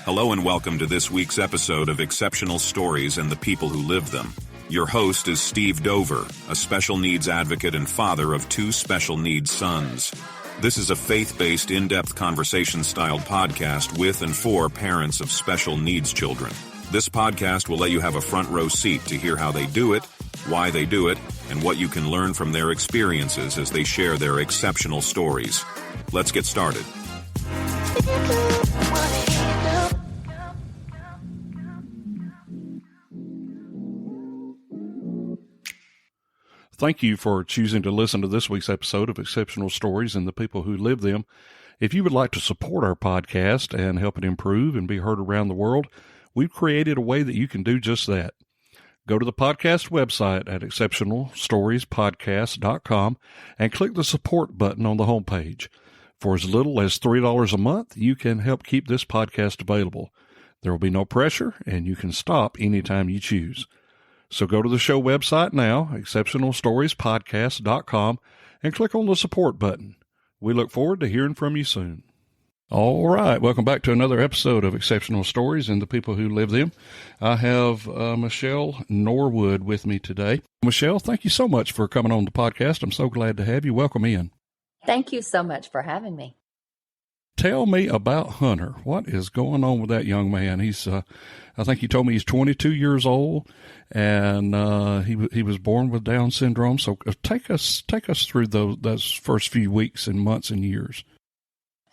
Hello and welcome to this week's episode of Exceptional Stories and the People Who Live Them. Your host is Steve Dover, a special needs advocate and father of two special needs sons. This is a faith-based, in-depth conversation-styled podcast with and for parents of special needs children. This podcast will let you have a front row seat to hear how they do it, why they do it, and what you can learn from their experiences as they share their exceptional stories. Let's get started. Thank you for choosing to listen to this week's episode of Exceptional Stories and the People Who Live Them. If you would like to support our podcast and help it improve and be heard around the world, we've created a way that you can do just that. Go to the podcast website at exceptionalstoriespodcast.com and click the support button on the homepage. For as little as $3 a month, you can help keep this podcast available. There will be no pressure, and you can stop anytime you choose. So go to the show website now, exceptionalstoriespodcast.com, and click on the support button. We look forward to hearing from you soon. All right, welcome back to another episode of Exceptional Stories and the People Who Live Them. I have Michelle Norwood with me today. Michelle, thank you so much for coming on the podcast. I'm so glad to have you. Welcome in. Thank you so much for having me. Tell me about Hunter. What is going on with that young man? He's, I think you told me he's 22 years old, and he was born with Down syndrome. So take us through those first few weeks and months and years.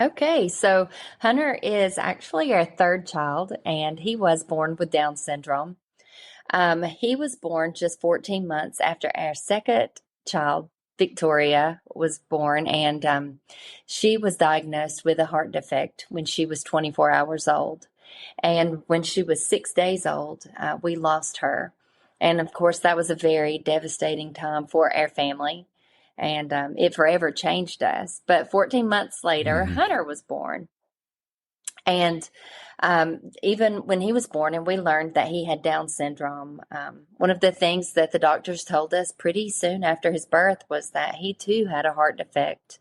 Okay, so Hunter is actually our third child, and he was born with Down syndrome. He was born just 14 months after our second child, Victoria, was born, and she was diagnosed with a heart defect when she was 24 hours old. And when she was 6 days old, we lost her. And of course, that was a very devastating time for our family, and it forever changed us. But 14 months later, Hunter was born. And even when he was born and we learned that he had Down syndrome, one of the things that the doctors told us pretty soon after his birth was that he too had a heart defect.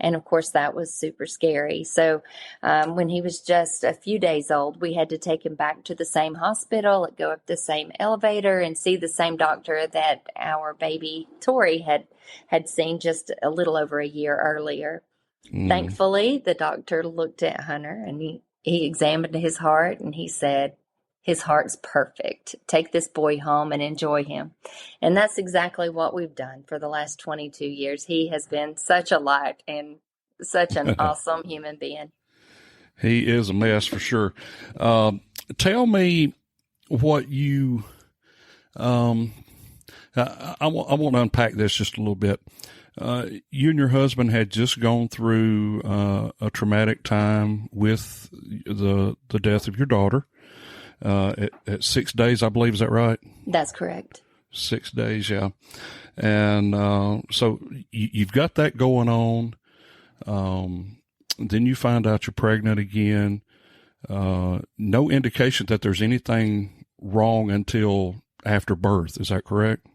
And of course, that was super scary. So when he was just a few days old, we had to take him back to the same hospital, go up the same elevator, and see the same doctor that our baby Tori had seen just a little over a year earlier. Thankfully, the doctor looked at Hunter and he examined his heart, and he said, "His heart's perfect. Take this boy home and enjoy him." And that's exactly what we've done for the last 22 years. He has been such a light and such an awesome human being. He is a mess for sure. Tell me what you, I want to unpack this just a little bit. You and your husband had just gone through a traumatic time with the death of your daughter at 6 days, I believe. Is that right? That's correct. 6 days, yeah. And so you've got that going on. Then you find out you're pregnant again. No indication that there's anything wrong until after birth. Is that correct?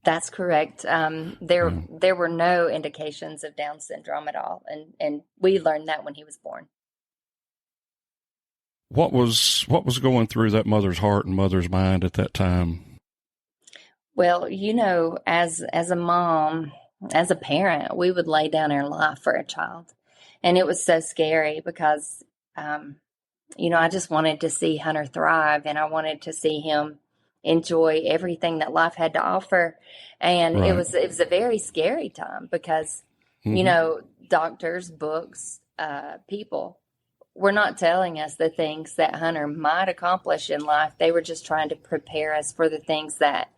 That's correct. There were no indications of Down syndrome at all, and we learned that when he was born. What was going through that mother's heart and mother's mind at that time? Well, as a mom, as a parent, we would lay down our life for a child, and it was so scary because, I just wanted to see Hunter thrive, and I wanted to see him enjoy everything that life had to offer. And Right. it was a very scary time because, doctors, books, people were not telling us the things that Hunter might accomplish in life. They were just trying to prepare us for the things that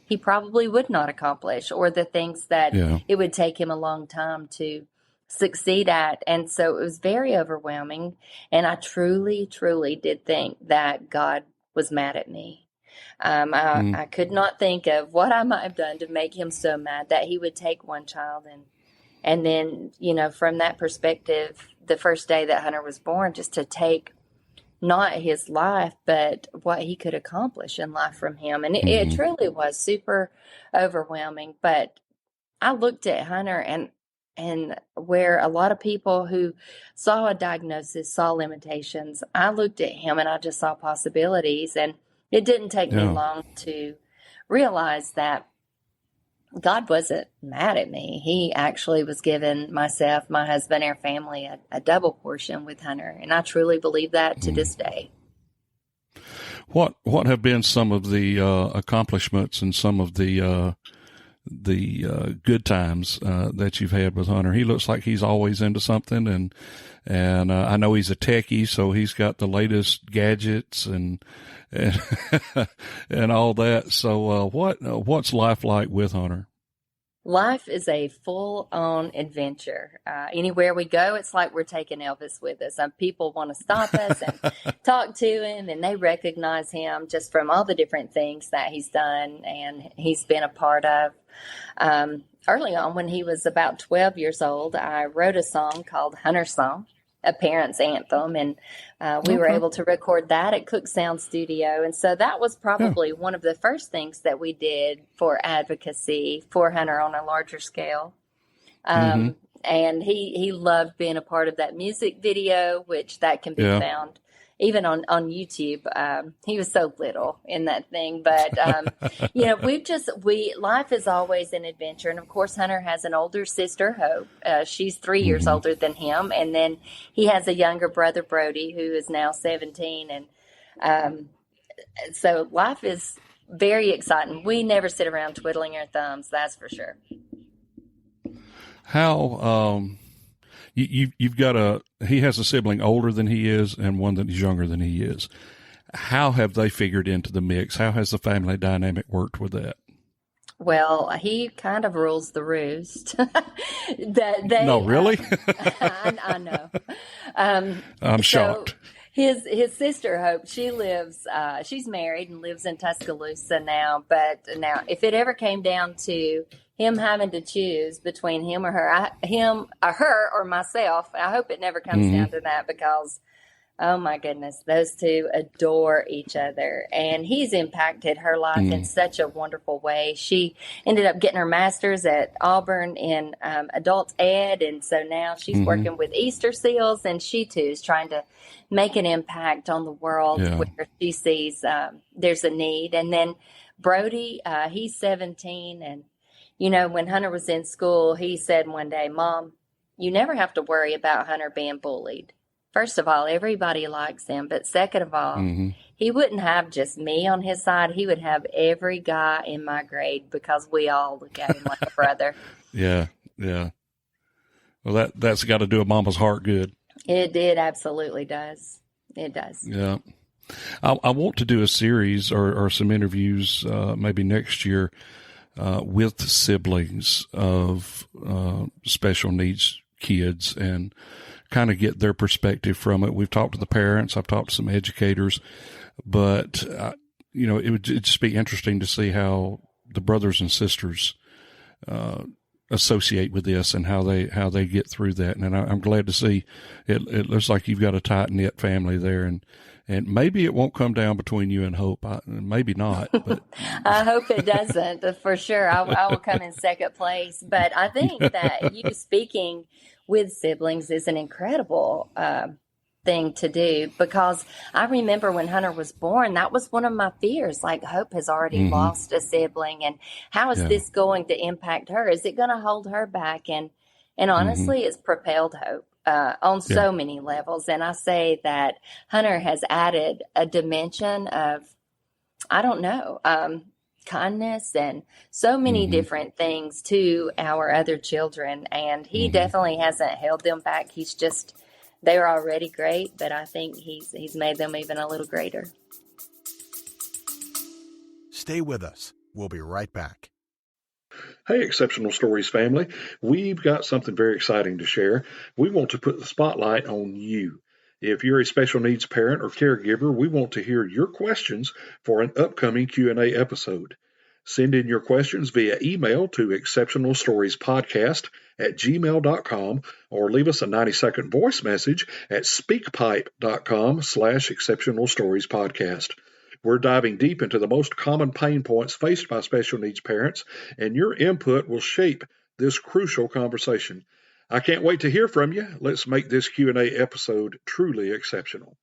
he probably would not accomplish, or the things that it would take him a long time to succeed at. And so it was very overwhelming. And I truly, truly did think that God was mad at me. I could not think of what I might have done to make him so mad that he would take one child. And then, from that perspective, the first day that Hunter was born, just to take not his life, but what he could accomplish in life from him. And it truly was super overwhelming. But I looked at Hunter and And where a lot of people who saw a diagnosis, saw limitations, I looked at him and I just saw possibilities. And it didn't take me Yeah. long to realize that God wasn't mad at me. He actually was giving myself, my husband, our family a double portion with Hunter. And I truly believe that to this day. What have been some of the accomplishments and some of the good times that you've had with Hunter? He looks like he's always into something, and I know he's a techie, so he's got the latest gadgets and and all that. So what's life like with Hunter? Life is a full-on adventure. Anywhere we go, it's like we're taking Elvis with us. People want to stop us and talk to him, and they recognize him just from all the different things that he's done and he's been a part of. Early on, when he was about 12 years old, I wrote a song called Hunter Song, a parent's anthem, and we were able to record that at Cook Sound Studio. And so that was probably one of the first things that we did for advocacy for Hunter on a larger scale. And he loved being a part of that music video, which that can be found even on YouTube. He was so little in that thing, but life is always an adventure. And of course, Hunter has an older sister, Hope. She's 3 years older than him. And then he has a younger brother, Brody, who is now 17. And so life is very exciting. We never sit around twiddling our thumbs. That's for sure. How, You've got he has a sibling older than he is and one that is younger than he is. How have they figured into the mix? How has the family dynamic worked with that? Well, he kind of rules the roost. No, really? I know. I'm shocked. His sister, Hope, she lives, she's married and lives in Tuscaloosa now. But now, if it ever came down to him having to choose between him or her, her or myself, I hope it never comes down to that, because, oh my goodness, those two adore each other. And he's impacted her life in such a wonderful way. She ended up getting her master's at Auburn in adult ed. And so now she's working with Easter seals, and she too is trying to make an impact on the world where she sees there's a need. And then Brody, he's 17. And, when Hunter was in school, he said one day, "Mom, you never have to worry about Hunter being bullied. First of all, everybody likes him. But second of all, he wouldn't have just me on his side. He would have every guy in my grade, because we all look at him like a brother." Yeah. Well, that's got to do a mama's heart good. It absolutely does. It does. Yeah. I want to do a series or some interviews maybe next year with siblings of special needs kids and kind of get their perspective from it. We've talked to the parents. I've talked to some educators, but it would just be interesting to see how the brothers and sisters associate with this and how they get through that. And I'm glad to see it looks like you've got a tight knit family there, and maybe it won't come down between you and Hope. Maybe not, but I hope it doesn't, for sure. I will come in second place, but I think that you speaking with siblings is an incredible thing to do, because I remember when Hunter was born, that was one of my fears. Like, Hope has already lost a sibling, and how is this going to impact her? Is it going to hold her back? And honestly, it's propelled Hope on so many levels. And I say that Hunter has added a dimension of, I don't know, kindness and so many different things to our other children. And he definitely hasn't held them back. They were already great, but I think he's made them even a little greater. Stay with us. We'll be right back. Hey, Exceptional Stories family. We've got something very exciting to share. We want to put the spotlight on you. If you're a special needs parent or caregiver, we want to hear your questions for an upcoming Q&A episode. Send in your questions via email to exceptionalstoriespodcast@gmail.com or leave us a 90-second voice message at speakpipe.com/exceptionalstoriespodcast. We're diving deep into the most common pain points faced by special needs parents, and your input will shape this crucial conversation. I can't wait to hear from you. Let's make this Q&A episode truly exceptional.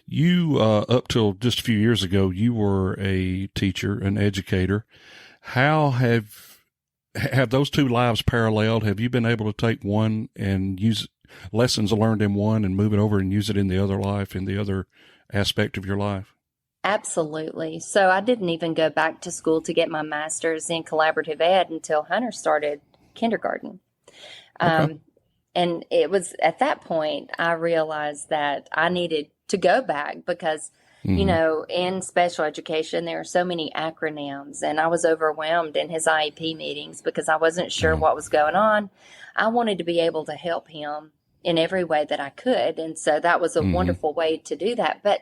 You, up till just a few years ago, you were a teacher, an educator. How have those two lives paralleled? Have you been able to take one and use lessons learned in one and move it over and use it in the other life, in the other aspect of your life? Absolutely. So I didn't even go back to school to get my master's in collaborative ed until Hunter started kindergarten. Okay. And it was at that point I realized that I needed to go back because, in special education, there are so many acronyms, and I was overwhelmed in his IEP meetings because I wasn't sure what was going on. I wanted to be able to help him in every way that I could. And so that was a wonderful way to do that. But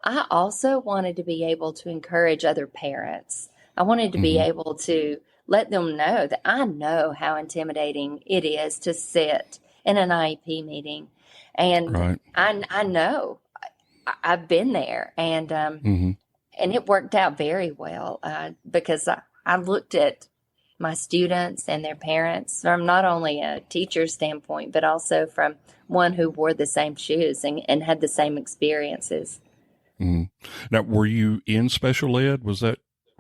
I also wanted to be able to encourage other parents. I wanted to be able to let them know that I know how intimidating it is to sit in an IEP meeting. And I know I've been there, and it worked out very well because I looked at my students and their parents from not only a teacher's standpoint, but also from one who wore the same shoes and had the same experiences. Now, were you in special ed? Was that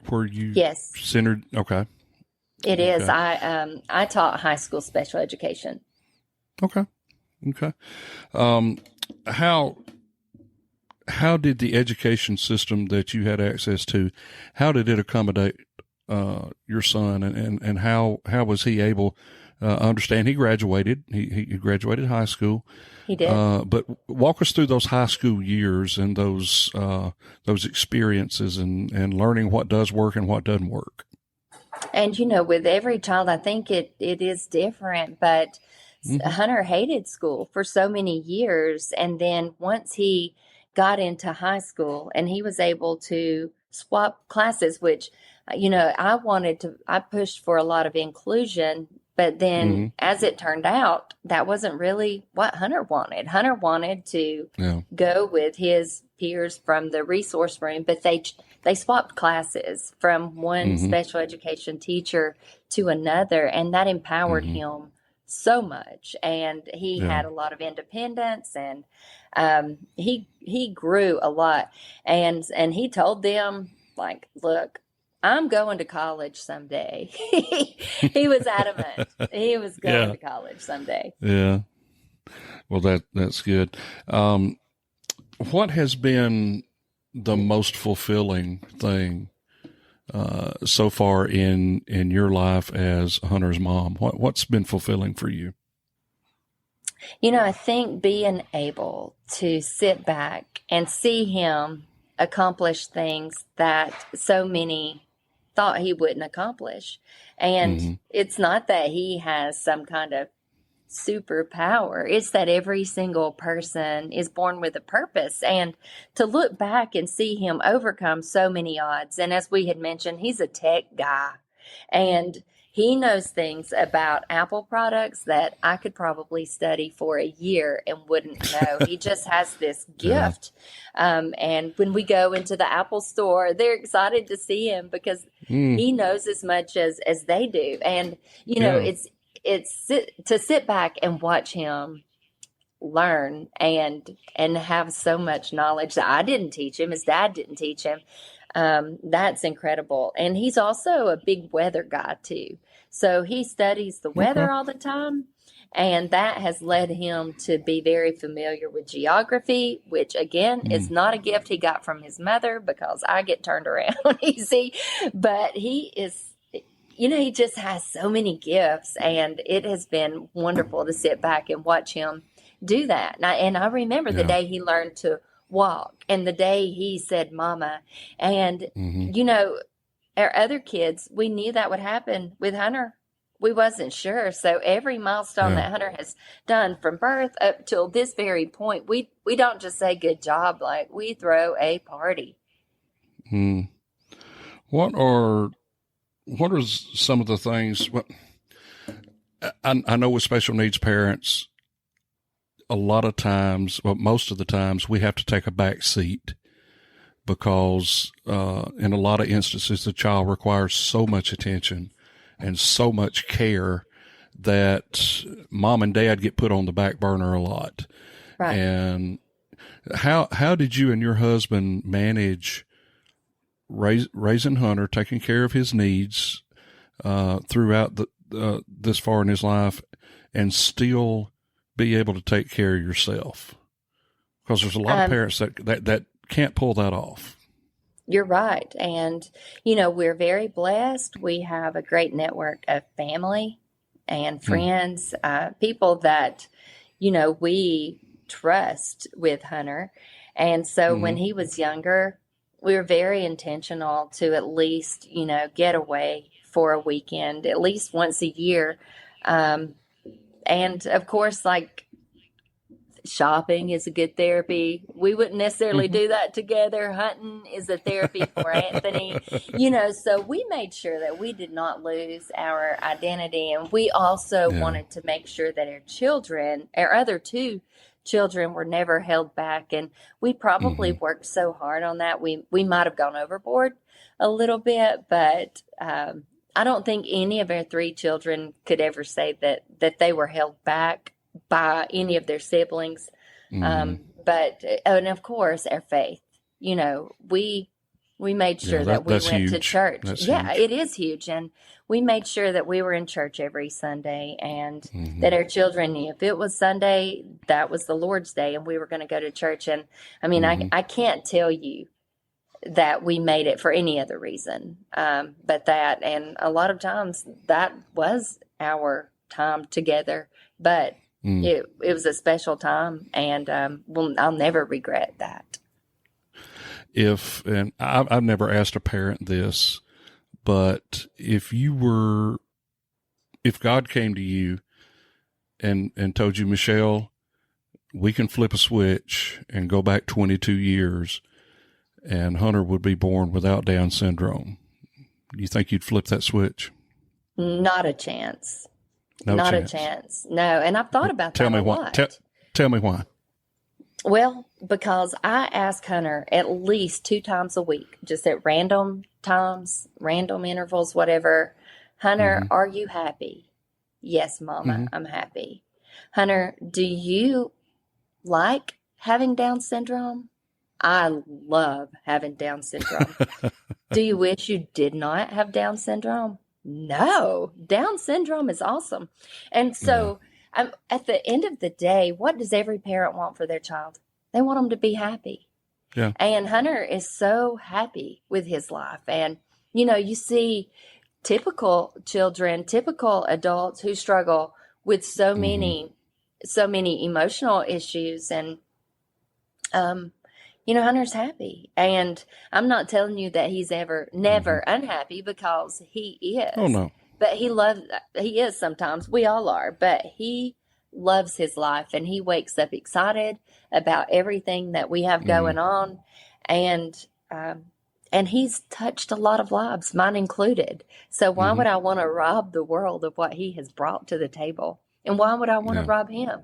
where you Yes. centered? Okay. It is. I taught high school special education. Okay. How did the education system that you had access to, how did it accommodate your son, and how was he able understand? He graduated. He graduated high school. He did. But walk us through those high school years and those experiences and learning what does work and what doesn't work. And, with every child, I think it is different, but Hunter hated school for so many years. And then once he got into high school and he was able to swap classes, which, I pushed for a lot of inclusion, but then as it turned out, that wasn't really what Hunter wanted. Hunter wanted to go with his peers from the resource room, but they swapped classes from one special education teacher to another, and that empowered him so much. And he had a lot of independence, and he grew a lot. And he told them, like, look, I'm going to college someday. He was adamant. He was going to college someday. Yeah. Well, that's good. What has been the most fulfilling thing so far in your life as Hunter's mom? What's been fulfilling for you? I think being able to sit back and see him accomplish things that so many thought he wouldn't accomplish. And it's not that he has some kind of superpower. It's that every single person is born with a purpose. And to look back and see him overcome so many odds. And as we had mentioned, he's a tech guy, and he knows things about Apple products that I could probably study for a year and wouldn't know. He just has this gift. And when we go into the Apple store, they're excited to see him because he knows as much as they do. And, it's to sit back and watch him learn and have so much knowledge that I didn't teach him, his dad didn't teach him. That's incredible. And he's also a big weather guy too. So he studies the weather all the time. And that has led him to be very familiar with geography, which again is not a gift he got from his mother because I get turned around easy. But he is, he just has so many gifts, and it has been wonderful to sit back and watch him do that. And I remember the day he learned to walk and the day he said mama. And our other kids, we knew that would happen. With Hunter, we wasn't sure. So every milestone that Hunter has done from birth up till this very point, we don't just say good job, like we throw a party. What are some of the things? I know with special needs parents, a lot of times, most of the times, we have to take a back seat because in a lot of instances, the child requires so much attention and so much care that mom and dad get put on the back burner a lot. Right. And how did you and your husband manage raising Hunter, taking care of his needs throughout this far in his life, and still be able to take care of yourself? Because there's a lot of parents that can't pull that off. You're right. And, you know, we're very blessed. We have a great network of family and friends, people that, you know, we trust with Hunter. And so when he was younger, we were very intentional to at least, you know, get away for a weekend, at least once a year. And of course, like, shopping is a good therapy. We wouldn't necessarily do that together. Hunting is a therapy for Anthony, you know, so we made sure that we did not lose our identity. And we also wanted to make sure that our children, our other two children, were never held back. And we probably worked so hard on that. We might have gone overboard a little bit, but I don't think any of our three children could ever say that they were held back by any of their siblings. But, and of course, our faith, you know, we made sure that we went huge. to church. That's huge. Huge. It is huge. And we made sure that we were in church every Sunday, and that our children knew if it was Sunday, that was the Lord's Day, and we were going to go to church. And I mean, I can't tell you that we made it for any other reason, but that, and a lot of times that was our time together, but it was a special time, and I'll never regret that. And I've never asked a parent this, but if God came to you and told you, Michelle, we can flip a switch and go back 22 years and Hunter would be born without Down syndrome, do you think you'd flip that switch? Not a chance. Not a chance. No. And I've thought about that a lot. Tell me why. Well, because I ask Hunter at least 2 times a week, just at random times, random intervals, whatever. Hunter, are you happy? Yes, Mama, I'm happy. Hunter, do you like having Down syndrome? I love having Down syndrome. Do you wish you did not have Down syndrome? No, Down syndrome is awesome. And so at the end of the day, what does every parent want for their child? They want them to be happy. Yeah. And Hunter is so happy with his life. And, you know, you see typical children, typical adults who struggle with so many emotional issues. And, you know, Hunter's happy. And I'm not telling you that he's never unhappy, because he is. Oh, no. But he is sometimes. We all are. But he loves his life, and he wakes up excited about everything that we have going on. And he's touched a lot of lives, mine included. So why would I want to rob the world of what he has brought to the table? And why would I want to rob him?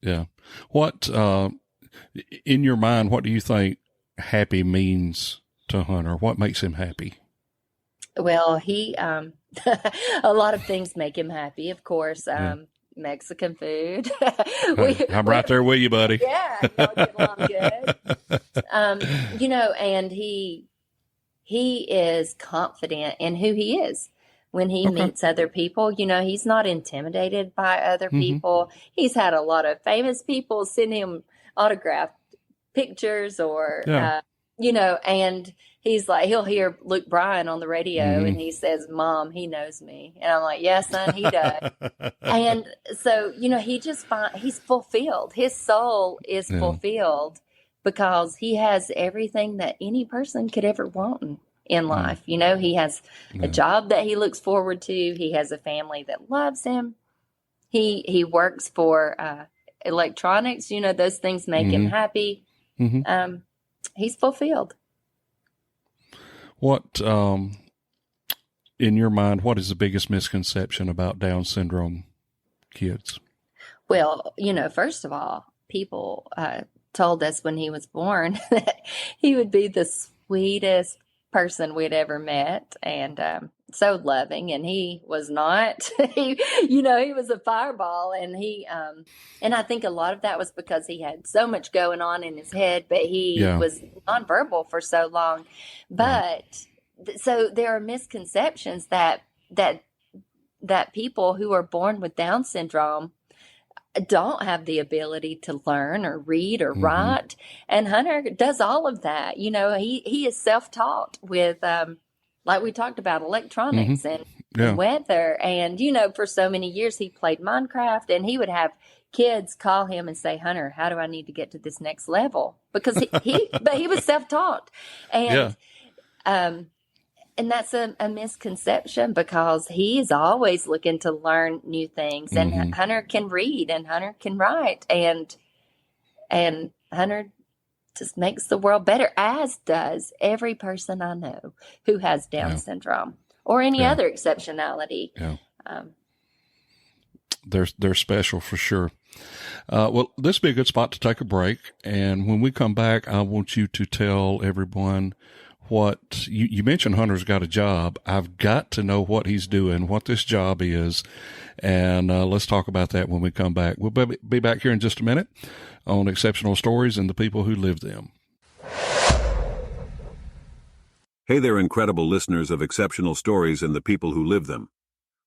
Yeah. What, in your mind, what do you think happy means to Hunter? What makes him happy? Well, he, a lot of things make him happy, of course. Mexican food. I'm right there with you, buddy. Yeah, y'all get along good. You know, and he is confident in who he is when he meets other people. You know, he's not intimidated by other people. He's had a lot of famous people send him autographed pictures, or you know, and he's like, he'll hear Luke Bryan on the radio and he says, Mom, he knows me. And I'm like, yeah, son, he does. And so, you know, he's fulfilled. His soul is fulfilled because he has everything that any person could ever want in life. You know, he has a job that he looks forward to. He has a family that loves him. He works for electronics. You know, those things make him happy. He's fulfilled. What, in your mind, what is the biggest misconception about Down syndrome kids? Well, you know, first of all, people told us when he was born that he would be the sweetest person we'd ever met. And, so loving, and he was not. He was a fireball, and and I think a lot of that was because he had so much going on in his head, but he Yeah. was nonverbal for so long. But so there are misconceptions that people who are born with Down syndrome don't have the ability to learn or read or write. And Hunter does all of that. He is self-taught with, like we talked about, electronics and weather. And, for so many years he played Minecraft, and he would have kids call him and say, Hunter, how do I need to get to this next level? Because but he was self-taught. And, and that's a misconception, because he's always looking to learn new things. And Hunter can read, and Hunter can write, and Hunter just makes the world better, as does every person I know who has Down syndrome or any other exceptionality. Yeah. They're special for sure. Well, this would be a good spot to take a break. And when we come back, I want you to tell everyone what you mentioned. Hunter's got a job. I've got to know what he's doing, what this job is. And let's talk about that when we come back. We'll be back here in just a minute on Exceptional Stories and the People Who Live Them. Hey there, incredible listeners of Exceptional Stories and the People Who Live Them.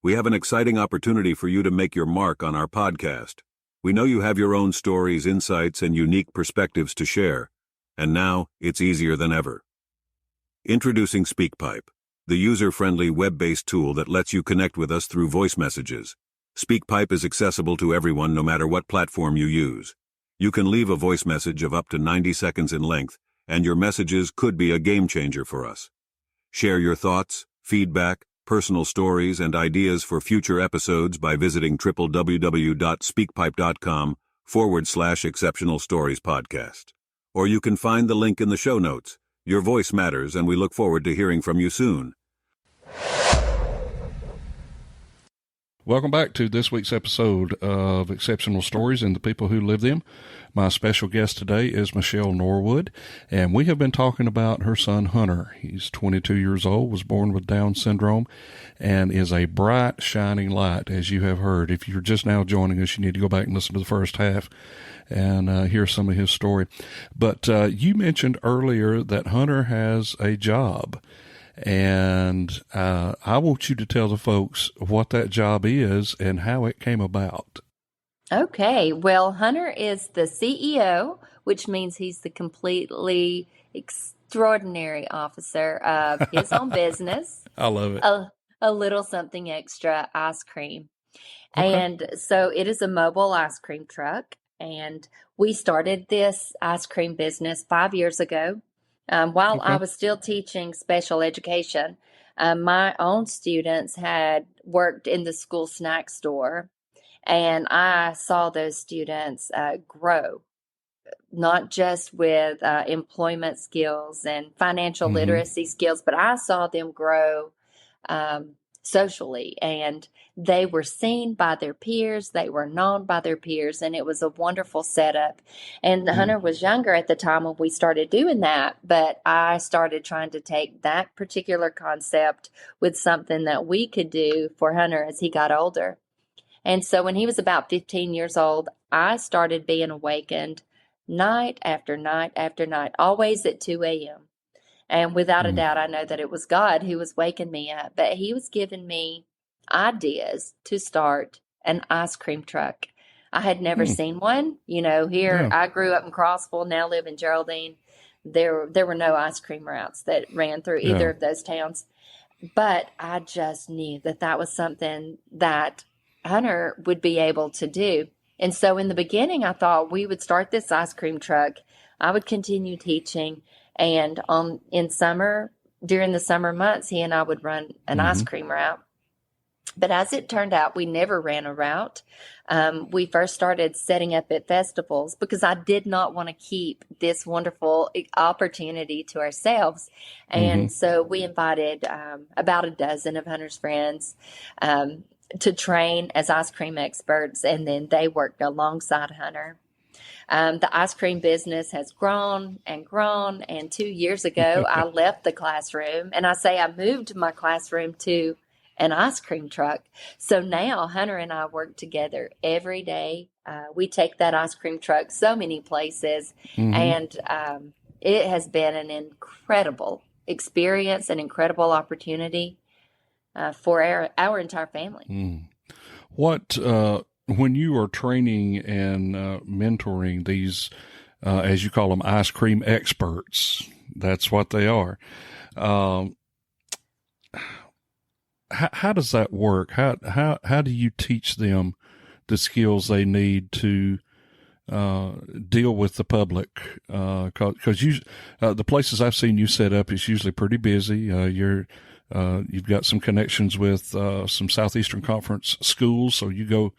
We have an exciting opportunity for you to make your mark on our podcast. We know you have your own stories, insights, and unique perspectives to share. And now it's easier than ever. Introducing SpeakPipe, the user-friendly web-based tool that lets you connect with us through voice messages. SpeakPipe is accessible to everyone no matter what platform you use. You can leave a voice message of up to 90 seconds in length, and your messages could be a game changer for us. Share your thoughts, feedback, personal stories, and ideas for future episodes by visiting www.speakpipe.com/Exceptional Stories Podcast. Or you can find the link in the show notes. Your voice matters, and we look forward to hearing from you soon. Welcome back to this week's episode of Exceptional Stories and the People Who Live Them. My special guest today is Michelle Norwood, and we have been talking about her son Hunter. He's 22 years old, was born with Down syndrome, and is a bright, shining light, as you have heard. If you're just now joining us, you need to go back and listen to the first half and hear some of his story. But you mentioned earlier that Hunter has a job. And I want you to tell the folks what that job is and how it came about. Okay. Well, Hunter is the CEO, which means he's the completely extraordinary officer of his own business. I love it. A little something extra ice cream. Okay. And so it is a mobile ice cream truck. And we started this ice cream business 5 years ago. While I was still teaching special education, my own students had worked in the school snack store, and I saw those students grow, not just with employment skills and financial literacy skills, but I saw them grow socially, and they were seen by their peers, they were known by their peers, and it was a wonderful setup. And Hunter was younger at the time when we started doing that, but I started trying to take that particular concept with something that we could do for Hunter as he got older. And so when he was about 15 years old, I started being awakened night after night after night, always at 2 a.m. And without a doubt, I know that it was God who was waking me up, but he was giving me ideas to start an ice cream truck. I had never seen one. Here I grew up in Crossville, now live in Geraldine. There were no ice cream routes that ran through either of those towns. But I just knew that that was something that Hunter would be able to do. And so in the beginning, I thought we would start this ice cream truck. I would continue teaching. And during the summer months, he and I would run an ice cream route. But as it turned out, we never ran a route. We first started setting up at festivals because I did not want to keep this wonderful opportunity to ourselves. And so we invited about a dozen of Hunter's friends to train as ice cream experts, and then they worked alongside Hunter. The ice cream business has grown and grown. And 2 years ago, I left the classroom, and I say I moved my classroom to an ice cream truck. So now Hunter and I work together every day. We take that ice cream truck so many places, and it has been an incredible experience, an incredible opportunity for our entire family. What, when you are training and mentoring these, as you call them, ice cream experts, that's what they are. How does that work? How do you teach them the skills they need to deal with the public? Because the places I've seen you set up is usually pretty busy. You've got some connections with some Southeastern Conference schools, so you go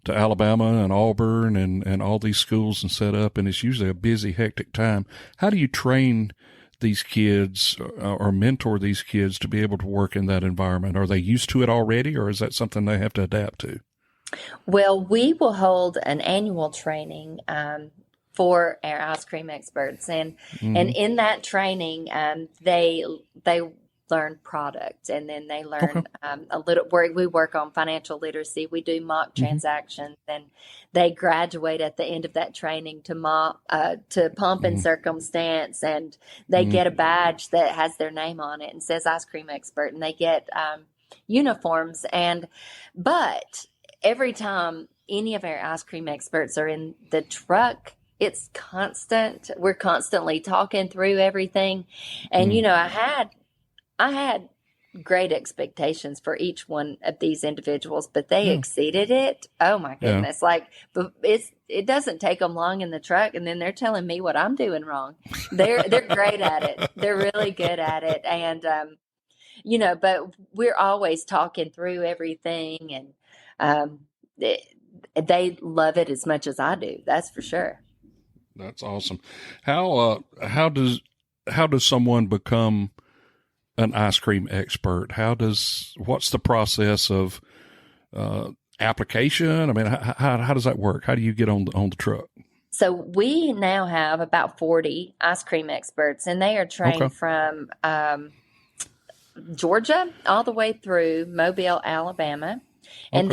to Alabama and Auburn and all these schools and set up, and it's usually a busy, hectic time. How do you train these kids or mentor these kids to be able to work in that environment? Are they used to it already, or is that something they have to adapt to? Well, we will hold an annual training for our ice cream experts, and in that training, they learn product, and then they learn a little. We work on financial literacy. We do mock transactions, and they graduate at the end of that training to pump and circumstance, and they get a badge that has their name on it and says ice cream expert, and they get uniforms. But every time any of our ice cream experts are in the truck, it's constant. We're constantly talking through everything, and I had great expectations for each one of these individuals, but they exceeded it. Oh my goodness. But it doesn't take them long in the truck, and then they're telling me what I'm doing wrong. They're great at it. They're really good at it. And, but we're always talking through everything, and they love it as much as I do. That's for sure. That's awesome. How does someone become an ice cream expert? What's the process of application? I mean, how does that work? How do you get on the truck? So we now have about 40 ice cream experts, and they are trained from Georgia all the way through Mobile, Alabama. And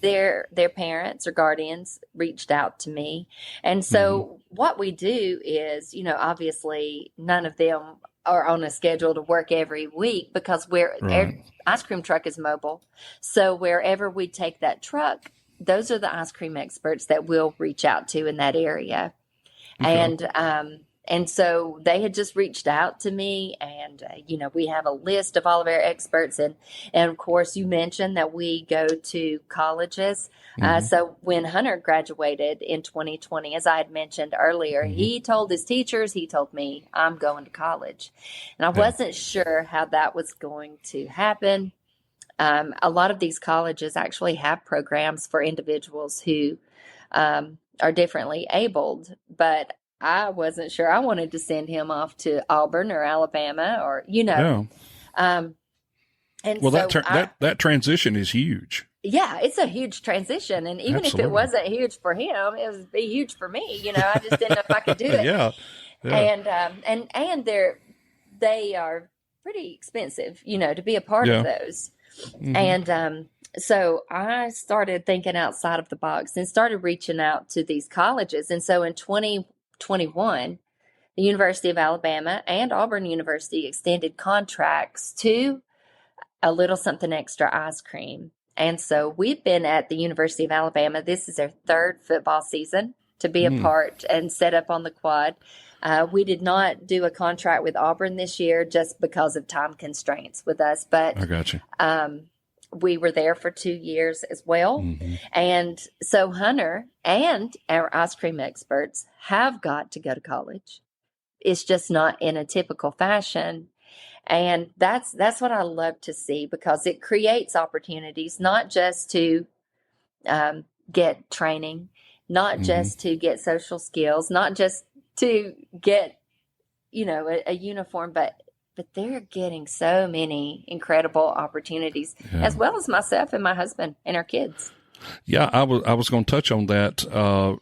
their parents or guardians reached out to me. And so what we do is, obviously none of them are on a schedule to work every week, because our ice cream truck is mobile. So wherever we take that truck, those are the ice cream experts that we'll reach out to in that area. And so they had just reached out to me, and, we have a list of all of our experts. And of course, you mentioned that we go to colleges. So when Hunter graduated in 2020, as I had mentioned earlier, he told his teachers, he told me, I'm going to college. And I wasn't sure how that was going to happen. A lot of these colleges actually have programs for individuals who are differently abled, but I wasn't sure I wanted to send him off to Auburn or Alabama or, and that transition is huge. Yeah, it's a huge transition. And even if it wasn't huge for him, it would be huge for me. I just didn't know if I could do it. Yeah. And they are pretty expensive, to be a part of those. And so I started thinking outside of the box and started reaching out to these colleges. And so in 2021, the University of Alabama and Auburn University extended contracts to A Little Something Extra Ice Cream. And so we've been at the University of Alabama. This is our third football season to be a part and set up on the quad. We did not do a contract with Auburn this year just because of time constraints with us. But I got you. We were there for 2 years as well. And so Hunter and our ice cream experts have got to go to college. It's just not in a typical fashion. And that's what I love to see, because it creates opportunities, not just to get training, not just to get social skills, not just to get, a uniform, but they're getting so many incredible opportunities, as well as myself and my husband and our kids. Yeah, I was going to touch on that.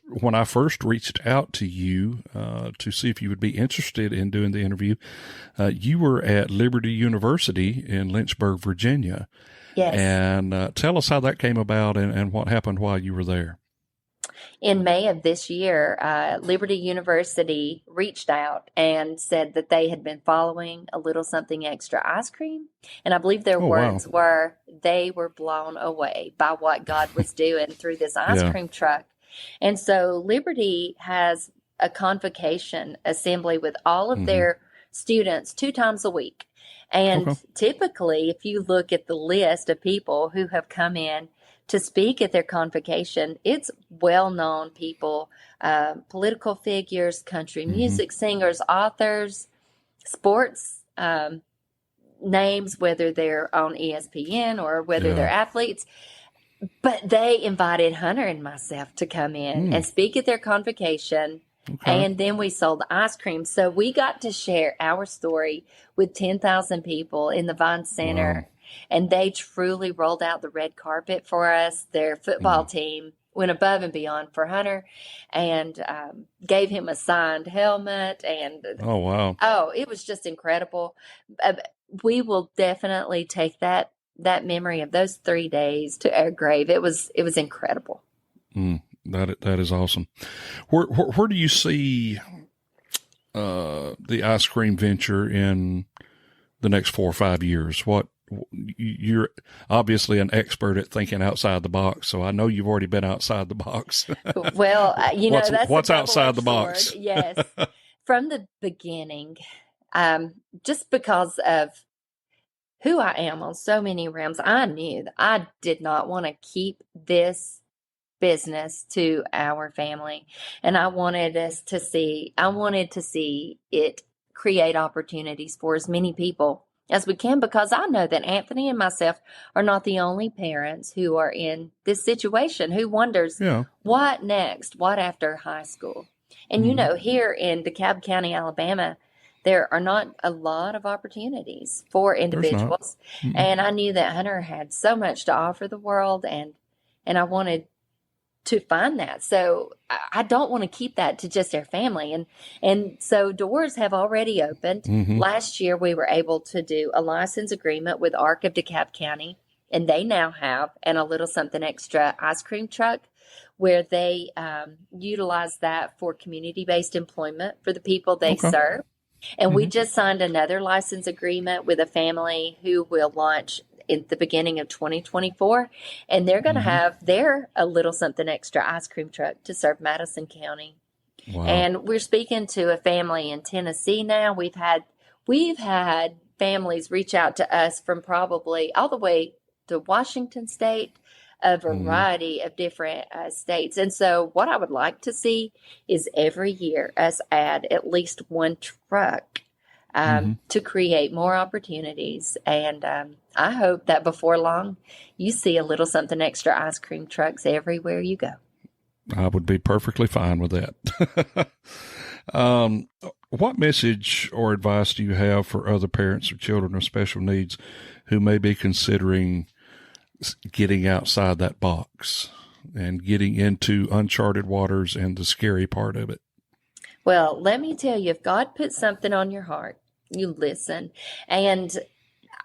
When I first reached out to you to see if you would be interested in doing the interview, you were at Liberty University in Lynchburg, Virginia. Yes. And tell us how that came about and what happened while you were there. In May of this year, Liberty University reached out and said that they had been following a little something extra ice cream. And I believe their words were, they were blown away by what God was doing through this ice cream truck. And so Liberty has a convocation assembly with all of their students 2 times a week. And typically, if you look at the list of people who have come in to speak at their convocation, it's well-known people, political figures, country music singers, authors, sports names, whether they're on ESPN or whether they're athletes. But they invited Hunter and myself to come in and speak at their convocation. And then we sold ice cream. So we got to share our story with 10,000 people in the Vine Center. Wow. And they truly rolled out the red carpet for us. Their football team went above and beyond for Hunter and gave him a signed helmet. And oh, wow. Oh, it was just incredible. We will definitely take that memory of those 3 days to our grave. It was incredible. That is awesome. Where do you see the ice cream venture in the next 4 or 5 years? You're obviously an expert at thinking outside the box, so I know you've already been outside the box. Well, that's what's outside the box. Yes, from the beginning, just because of who I am on so many realms, I knew that I did not want to keep this business to our family, and I wanted to see it create opportunities for as many people as we can, because I know that Anthony and myself are not the only parents who are in this situation, who wonders what next, what after high school. And here in DeKalb County, Alabama, there are not a lot of opportunities for individuals. And I knew that Hunter had so much to offer the world, and I wanted to find that. So I don't want to keep that to just our family. And so doors have already opened. Last year, we were able to do a license agreement with ARC of DeKalb County, and they now have a little something extra ice cream truck where they utilize that for community-based employment for the people they serve. And we just signed another license agreement with a family who will launch in the beginning of 2024, and they're going to have a little something extra ice cream truck to serve Madison County. Wow. And we're speaking to a family in Tennessee now. We've had families reach out to us from probably all the way to Washington State, a variety of different states. And so what I would like to see is every year us add at least one truck to create more opportunities. And I hope that before long, you see a little something extra ice cream trucks everywhere you go. I would be perfectly fine with that. What message or advice do you have for other parents of children with special needs who may be considering getting outside that box and getting into uncharted waters and the scary part of it? Well, let me tell you, if God puts something on your heart, you listen. And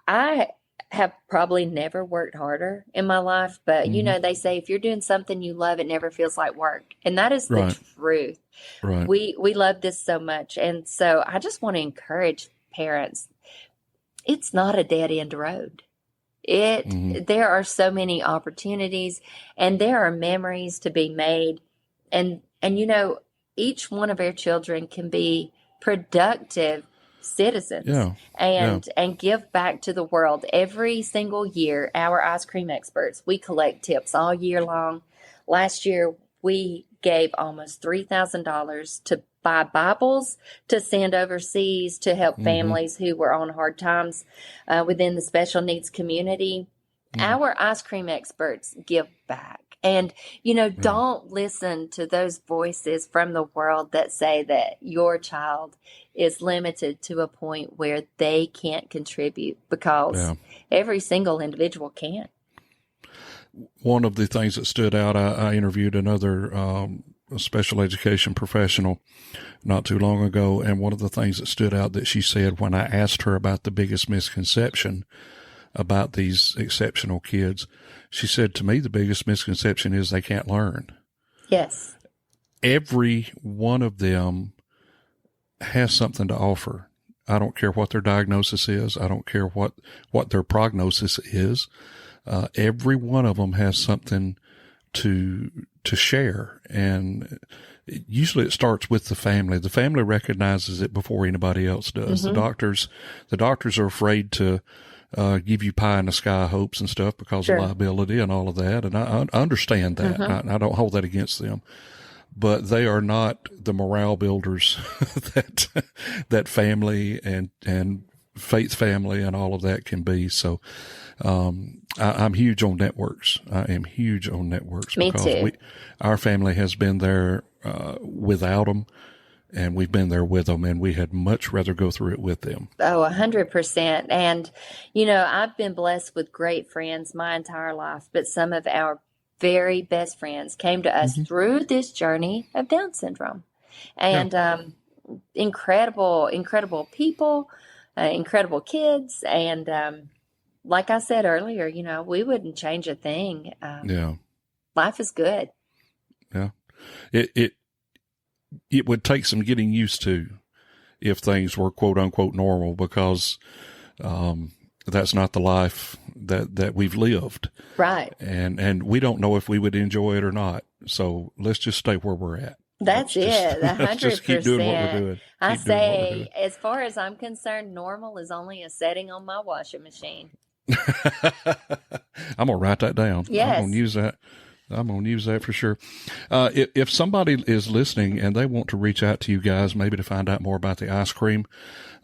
I have probably never worked harder in my life, but they say if you're doing something you love, it never feels like work. And that is the truth. Right. We love this so much. And so I just want to encourage parents. It's not a dead end road. There are so many opportunities, and there are memories to be made. And each one of our children can be productive citizens and give back to the world. Every single year, our ice cream experts, we collect tips all year long. Last year, we gave almost $3,000 to buy Bibles to send overseas to help families who were on hard times within the special needs community. Our ice cream experts give back. And, don't listen to those voices from the world that say that your child is limited to a point where they can't contribute, because every single individual can. one of the things that stood out, I interviewed another special education professional not too long ago, and one of the things that stood out that she said when I asked her about the biggest misconception about these exceptional kids, she said to me, the biggest misconception is they can't learn. Yes. Every one of them has something to offer. I don't care what their diagnosis is. I don't care what their prognosis is. Every one of them has something to share. And usually it starts with the family. The family recognizes it before anybody else does. Mm-hmm. The doctors are afraid to give you pie in the sky hopes and stuff because Sure. of liability and all of that. And I understand that. Mm-hmm. I don't hold that against them, but they are not the morale builders that family and faith family and all of that can be. So, I'm huge on networks. I am huge on networks. Me because too. Our family has been there, without them, and we've been there with them, and we had much rather go through it with them. Oh, 100%. And, I've been blessed with great friends my entire life, but some of our very best friends came to us mm-hmm. through this journey of Down syndrome. And incredible people, incredible kids. And like I said earlier, we wouldn't change a thing. Life is good. Yeah. It would take some getting used to if things were quote unquote normal, because that's not the life that we've lived. Right. And we don't know if we would enjoy it or not. So let's just stay where we're at. That's it. 100%. Let's just keep doing what we're doing. I say, as far as I'm concerned, normal is only a setting on my washing machine. I'm going to write that down. Yes. I'm going to use that for sure. If somebody is listening and they want to reach out to you guys, maybe to find out more about the ice cream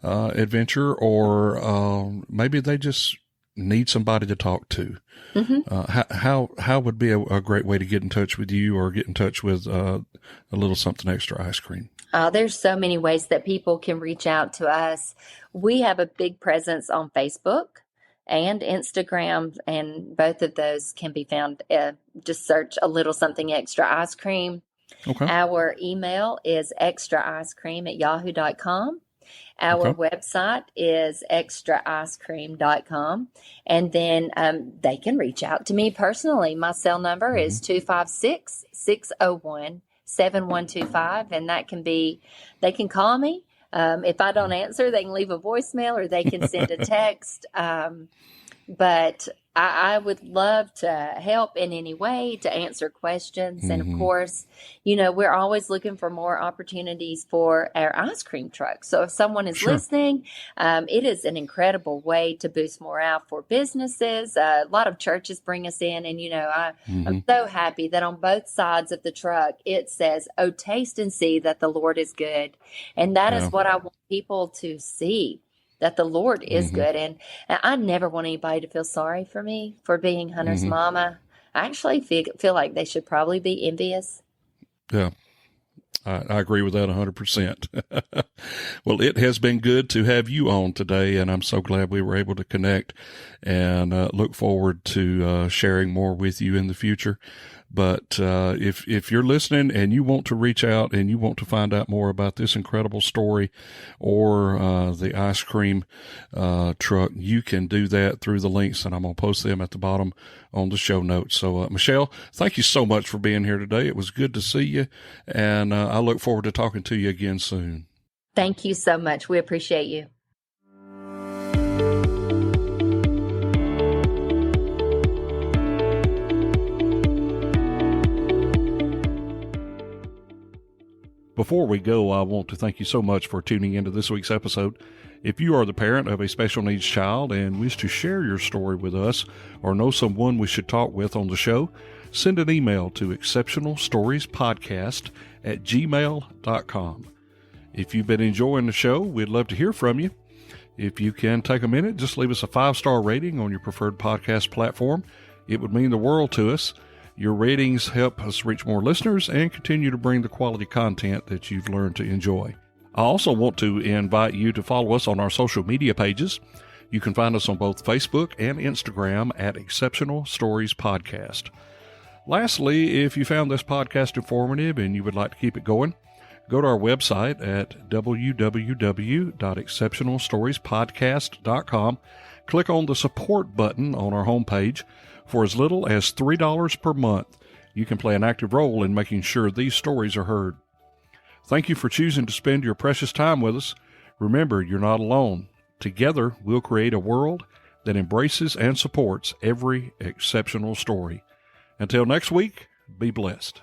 adventure, or maybe they just need somebody to talk to, mm-hmm. How would be a great way to get in touch with you or get in touch with a little something extra ice cream? There's so many ways that people can reach out to us. We have a big presence on Facebook and Instagram, and both of those can be found. Just search a little something extra ice cream. Okay. Our email is extraicecream@yahoo.com. Our website is extraicecream.com. And then they can reach out to me personally. My cell number mm-hmm. is 256-601-7125. And they can call me. If I don't answer, they can leave a voicemail or they can send a text. But I would love to help in any way, to answer questions. Mm-hmm. And of course, we're always looking for more opportunities for our ice cream truck. So if someone is listening, it is an incredible way to boost morale for businesses. A lot of churches bring us in, and, I'm so happy that on both sides of the truck, it says, "Oh, taste and see that the Lord is good." And that is what I want people to see, that the Lord is mm-hmm. good. And I never want anybody to feel sorry for me for being Hunter's mm-hmm. mama. I actually feel like they should probably be envious. Yeah, I agree with that 100%. Well, it has been good to have you on today, and I'm so glad we were able to connect, and look forward to sharing more with you in the future. But if you're listening and you want to reach out and you want to find out more about this incredible story or the ice cream truck, you can do that through the links, and I'm going to post them at the bottom on the show notes. So, Michelle, thank you so much for being here today. It was good to see you, and I look forward to talking to you again soon. Thank you so much. We appreciate you. Before we go, I want to thank you so much for tuning into this week's episode. If you are the parent of a special needs child and wish to share your story with us or know someone we should talk with on the show, send an email to exceptionalstoriespodcast@gmail.com. If you've been enjoying the show, we'd love to hear from you. If you can take a minute, just leave us a 5-star rating on your preferred podcast platform. It would mean the world to us. Your ratings help us reach more listeners and continue to bring the quality content that you've learned to enjoy. I also want to invite you to follow us on our social media pages. You can find us on both Facebook and Instagram at Exceptional Stories Podcast. Lastly, if you found this podcast informative and you would like to keep it going, go to our website at www.exceptionalstoriespodcast.com. Click on the support button on our homepage. For as little as $3 per month, you can play an active role in making sure these stories are heard. Thank you for choosing to spend your precious time with us. Remember, you're not alone. Together, we'll create a world that embraces and supports every exceptional story. Until next week, be blessed.